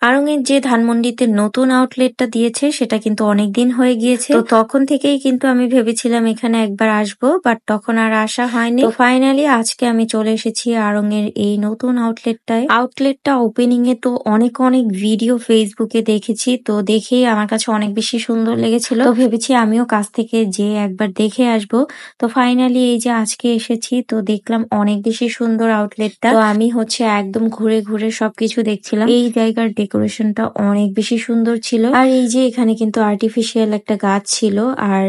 আড়ং এর যে ধানমন্ডিতে নতুন আউটলেটটা দিয়েছে সেটা কিন্তু অনেকদিন হয়ে গিয়েছে। তো তখন থেকেই কিন্তু আমি ভেবেছিলাম এখানে একবার আসবো, বাট তখন আর আসা হয়নি। তো ফাইনালি আজকে আমি চলে এসেছি আড়ং এর এই নতুন আউটলেটটায়। আউটলেটটা ওপেনিং এ তো অনেক অনেক ভিডিও ফেসবুকে দেখেছি, তো দেখেই আমার কাছে অনেক বেশি সুন্দর লেগেছিল। তো ভেবেছি আমিও কাছ থেকে যেয়ে একবার দেখে আসবো। তো ফাইনালি এই যে আজকে এসেছি, তো দেখলাম অনেক বেশি সুন্দর আউটলেটটা। তো আমি একদম ঘুরে ঘুরে সবকিছু দেখছিলাম। এই জায়গার ডেকোরেশনটা অনেক বেশি সুন্দর ছিল। আর এই যে এখানে কিন্তু আর্টিফিশিয়াল একটা গাছ ছিল, আর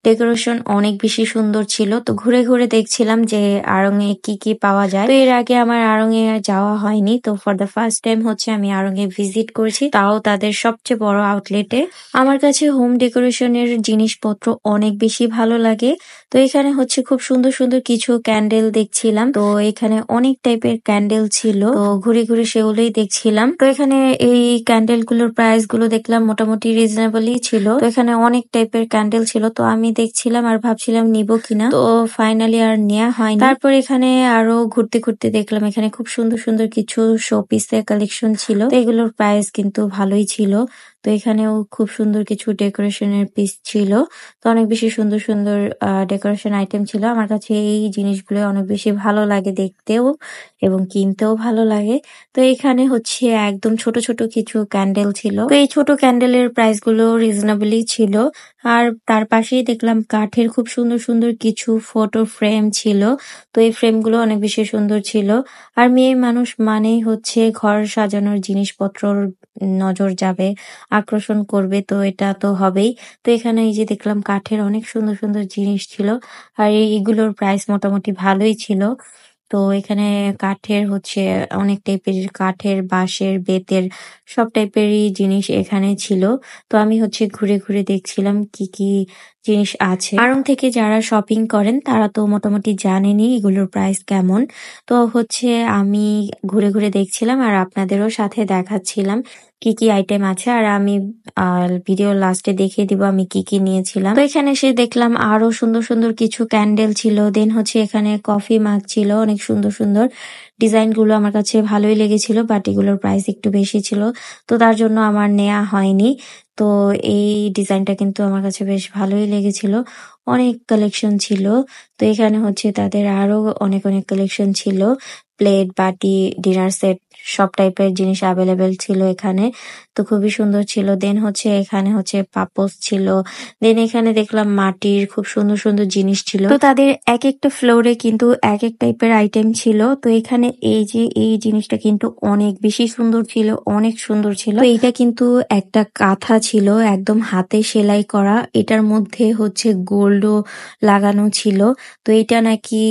ডেকোরেশন অনেক বেশি সুন্দর ছিল। তো ঘুরে ঘুরে দেখছিলাম যে আড়ং এ কি কি পাওয়া যায়। তো এর আগে আমার আড়ং এ যাওয়া হয়নি, তো ফর দ্য ফার্স্ট টাইম আমি আড়ং এ ভিজিট করছি, তাও তাদের সবচেয়ে বড় আউটলেটে। আমার কাছে হোম ডেকোরেশনের জিনিসপত্র অনেক বেশি ভালো লাগে। তো এখানে খুব সুন্দর সুন্দর কিছু ক্যান্ডেল দেখছিলাম। তো এখানে অনেক টাইপের ক্যান্ডেল ছিল, তো ঘুরে ঘুরে সেগুলোই দেখছিলাম। তো এখানে এই ক্যান্ডেল গুলোর প্রাইস গুলো দেখলাম মোটামুটি রিজনেবলই ছিল। তো এখানে অনেক টাইপের ক্যান্ডেল ছিল, তো আমি দেখছিলাম আর ভাবছিলাম নিবো কিনা, তো ফাইনালি আর নেওয়া হয়নি। তারপর এখানে আরো ঘুরতে ঘুরতে দেখলাম এখানে খুব সুন্দর সুন্দর কিছু শো পিসের কালেকশন ছিল। তো এগুলোর প্রাইস কিন্তু ভালোই ছিল। তো এখানেও খুব সুন্দর কিছু ডেকোরেশনের পিস ছিল। তো অনেক বেশি সুন্দর সুন্দর ডেকোরেশন আইটেম ছিল। আমার কাছে এই জিনিসগুলো অনেক বেশি ভালো লাগে দেখতেও এবং কিনতেও ভালো লাগে। তো এখানে একদম ছোট ছোট কিছু ক্যান্ডেল ছিল। তো এই ছোট ক্যান্ডেলের প্রাইস গুলো রিজনেবলই ছিল। আর তার পাশেই দেখলাম কাঠের খুব সুন্দর সুন্দর কিছু ফটো ফ্রেম ছিল। তো এই ফ্রেম গুলো অনেক বেশি সুন্দর ছিল। আর মেয়ে মানুষ মানেই ঘর সাজানোর জিনিসপত্র নজর যাবে, আকর্ষণ করবে, তো এটা তো হবেই। তো এখানে এই যে দেখলাম কাঠের অনেক সুন্দর সুন্দর জিনিস ছিল। আর এইগুলোর প্রাইস মোটামুটি ভালোই ছিল। তো এখানে কাঠের অনেক টাইপের কাঠের, বাঁশের, বেতের সব টাইপেরই জিনিস এখানে ছিল। তো আমি ঘুরে ঘুরে দেখছিলাম কি কি জিনিস আছে। আড়ং থেকে যারা শপিং করেন তারা তো মোটামুটি জানেনই এগুলোর প্রাইস কেমন। তো আমি ঘুরে ঘুরে দেখছিলাম আর আপনাদেরও সাথে দেখাচ্ছিলাম কি কি আইটেম আছে। আর আমি ভিডিও লাস্টে দেখিয়ে দিব আমি কি কি নিয়েছিলাম। তো এখানে এসে দেখলাম আরো সুন্দর সুন্দর কিছু ক্যান্ডেল ছিল। দেন এখানে কফি মাগ ছিল অনেক সুন্দর সুন্দর। ডিজাইন গুলো আমার কাছে ভালোই লেগেছিল, বাট এগুলোর প্রাইস একটু বেশি ছিল, তো তার জন্য আমার নেওয়া হয়নি। তো এই ডিজাইনটা কিন্তু আমার কাছে বেশ ভালোই লেগেছিল। অনেক কালেকশন ছিল। তো এখানে তাদের আরো অনেক অনেক কালেকশন ছিল। প্লেট, বাটি, ডিনার সেট সব টাইপের জিনিস অ্যাভেলেবেল ছিল এখানে। তো খুবই সুন্দর ছিল। দেন এখানে পাপোশ ছিল। দেন এখানে দেখলাম মাটির খুব সুন্দর সুন্দর জিনিস ছিল। তো তাদের এক একটা ফ্লোরে কিন্তু এক এক টাইপের আইটেম ছিল। তো এখানে এই যে এই জিনিসটা কিন্তু অনেক বেশি সুন্দর ছিল, অনেক সুন্দর ছিল। তো এটা কিন্তু একটা কাঁথা ছিল, একদম হাতে সেলাই করা। এটার মধ্যে গোল্ডও লাগানো ছিল। তো এটা নাকি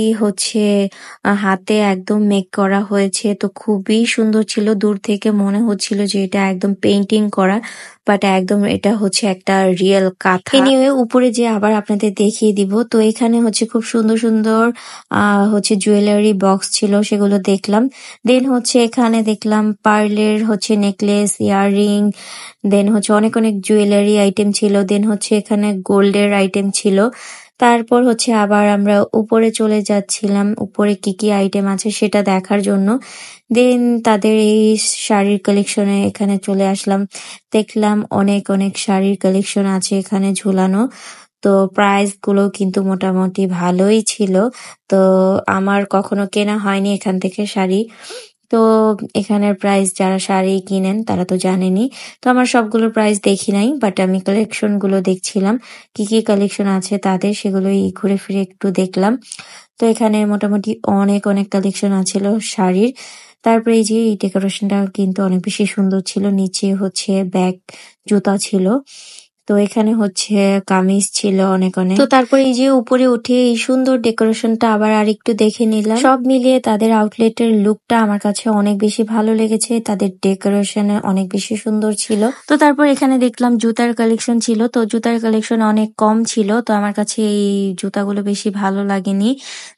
হাতে একদম মেক করা হয়েছে। তো খুবই সুন্দর ছিল। দূর থেকে মনে হচ্ছিল যে এটা একদম পেইন্টিং করা, বাট একদম এটা একটা রিয়েল কাঁথা। এনিওয়ে উপরে যে আবার আপনাদের দেখিয়ে দিব। তো এখানে খুব সুন্দর সুন্দর জুয়েলারি বক্স ছিল, সেগুলো দেখলাম। দেন এখানে দেখলাম পার্লের নেকলেস, ইয়াররিং, দেন অনেক অনেক জুয়েলারি আইটেম ছিল। দেন এখানে গোল্ডের আইটেম ছিল। তারপর আবার আমরা উপরে চলে যাচ্ছিলাম উপরে কি কি আইটেম আছে সেটা দেখার জন্য। দেন তাদের এই শাড়ির কালেকশনে এখানে চলে আসলাম। দেখলাম অনেক অনেক শাড়ির কালেকশন আছে এখানে ঝুলানো। তো প্রাইস গুলো কিন্তু মোটামুটি ভালোই ছিল। তো আমার কখনো কেনা হয়নি এখান থেকে শাড়ি। তো এখানের প্রাইস যারা শাড়ি কিনেন তারা তো জানেনই। তো আমার সবগুলোর প্রাইস দেখি নাই, বাট আমি কালেকশন গুলো দেখছিলাম কি কি কালেকশন আছে তাদের, সেগুলোই ঘুরে ফিরে একটু দেখলাম। তো এখানে মোটামুটি অনেক অনেক কালেকশন আছিল শাড়ির। তারপরে এই যে এই ডেকোরেশনটা কিন্তু অনেক বেশি সুন্দর ছিল। নিচে ব্যাগ, জুতা ছিল। তো এখানে কামিজ ছিল অনেক অনেক। তো তারপরে এই যে উপরে উঠে এই সুন্দর ডেকোরেশনটা আবার আরেকটু দেখে নিলাম। সব মিলিয়ে তাদের আউটলেটের লুকটা আমার কাছে অনেক বেশি ভালো লেগেছে। তাদের ডেকোরেশন অনেক বেশি সুন্দর ছিল। তো তারপর এখানে দেখলাম জুতার কালেকশন ছিল। তো জুতার কালেকশন অনেক কম ছিল, তো আমার কাছে এই জুতাগুলো বেশি ভালো লাগেনি।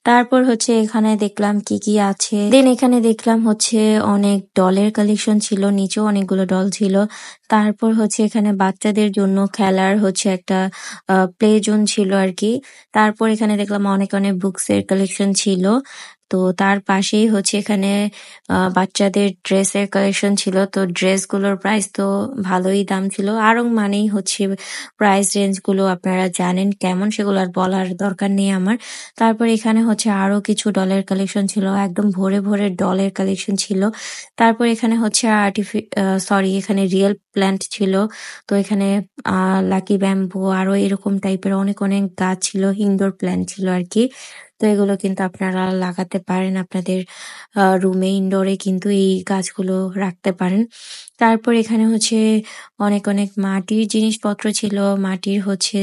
তারপর এখানে দেখলাম কি কি আছে। দেন এখানে দেখলাম অনেক ডলের কালেকশন ছিল, নিচেও অনেকগুলো ডল ছিল। তারপর এখানে বাচ্চাদের জন্য খেলার একটা প্লে জোন ছিল আর কি। তারপর এখানে দেখলাম অনেক অনেক বুকস এর কালেকশন ছিল। তো তার পাশেই হচ্ছে এখানে বাচ্চাদের ড্রেসের কালেকশন ছিল। তো ড্রেসগুলোর প্রাইস তো ভালোই দাম ছিল। আড়ং মানেই হচ্ছে প্রাইস রেঞ্জগুলো আপনারা জানেন কেমন, সেগুলো আর বলার দরকার নেই আমার। তারপর এখানে হচ্ছে আরো কিছু ডলের কালেকশন ছিল, একদম ভরে ভরে ডলের কালেকশন ছিল। তারপর এখানে হচ্ছে এখানে রিয়েল প্ল্যান্ট ছিল। তো এখানে লাকি ব্যাম্বু আরো এরকম টাইপের অনেক অনেক গাছ ছিল, ইনডোর প্ল্যান্ট ছিল আর কি। তো এগুলো কিন্তু আপনারা লাগাতে পারেন আপনাদের রুমে, ইনডোরে কিন্তু এই গাছগুলো রাখতে পারেন। তারপর এখানে হচ্ছে অনেক অনেক মাটির জিনিসপত্র ছিল, মাটির হচ্ছে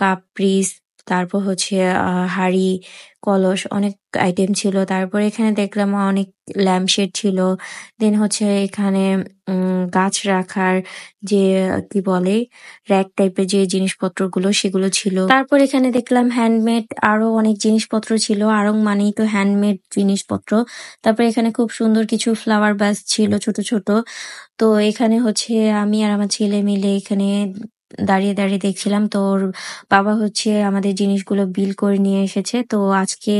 কাপ পিস, তারপর হচ্ছে হাঁড়ি কলস অনেক আইটেম ছিল। তারপর এখানে দেখলাম অনেক ল্যাম্পশেড ছিল। দেন হচ্ছে এখানে গাছ রাখার যে কি বলে র‍্যাক টাইপের যে জিনিসপত্রগুলো সেগুলো ছিল। তারপর এখানে দেখলাম হ্যান্ডমেড আরো অনেক জিনিসপত্র ছিল, আড়ং মানেই তো হ্যান্ডমেড জিনিসপত্র। তারপর এখানে খুব সুন্দর কিছু ফ্লাওয়ার ভাস ছিল ছোট ছোট। তো এখানে হচ্ছে আমি আর আমার ছেলে মিলে এখানে দাঁড়িয়ে দাঁড়িয়ে দেখছিলাম। তো ওর বাবা হচ্ছে আমাদের জিনিসগুলো বিল করে নিয়ে এসেছে। তো আজকে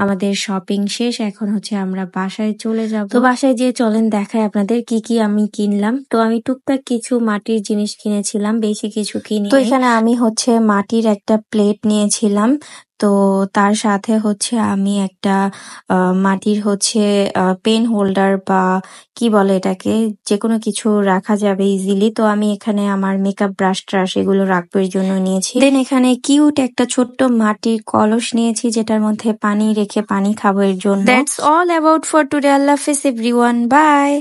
আমাদের শপিং শেষ, এখন হচ্ছে আমরা বাসায় চলে যাব। তো বাসায় যেয়ে চলেন দেখায় আপনাদের কি কি আমি কিনলাম। তো আমি টুকটাক কিছু মাটির জিনিস কিনেছিলাম, বেশি কিছু কিনি। তো এখানে আমি হচ্ছে মাটির একটা প্লেট নিয়েছিলাম। তো তার সাথে হচ্ছে আমি একটা মাটির হচ্ছে পেন হোল্ডার বা কি বলে এটাকে, যেকোনো কিছু রাখা যাবে ইজিলি। তো আমি এখানে আমার মেকআপ ব্রাশ ট্রাশ এগুলো রাখবো এর জন্য নিয়েছি। দেন এখানে কিউট একটা ছোট্ট মাটির কলস নিয়েছি, যেটার মধ্যে পানি রেখে পানি খাবো এর জন্য। That's all about for today. আল্লাহ হাফেজ এভরিওয়ান, বাই।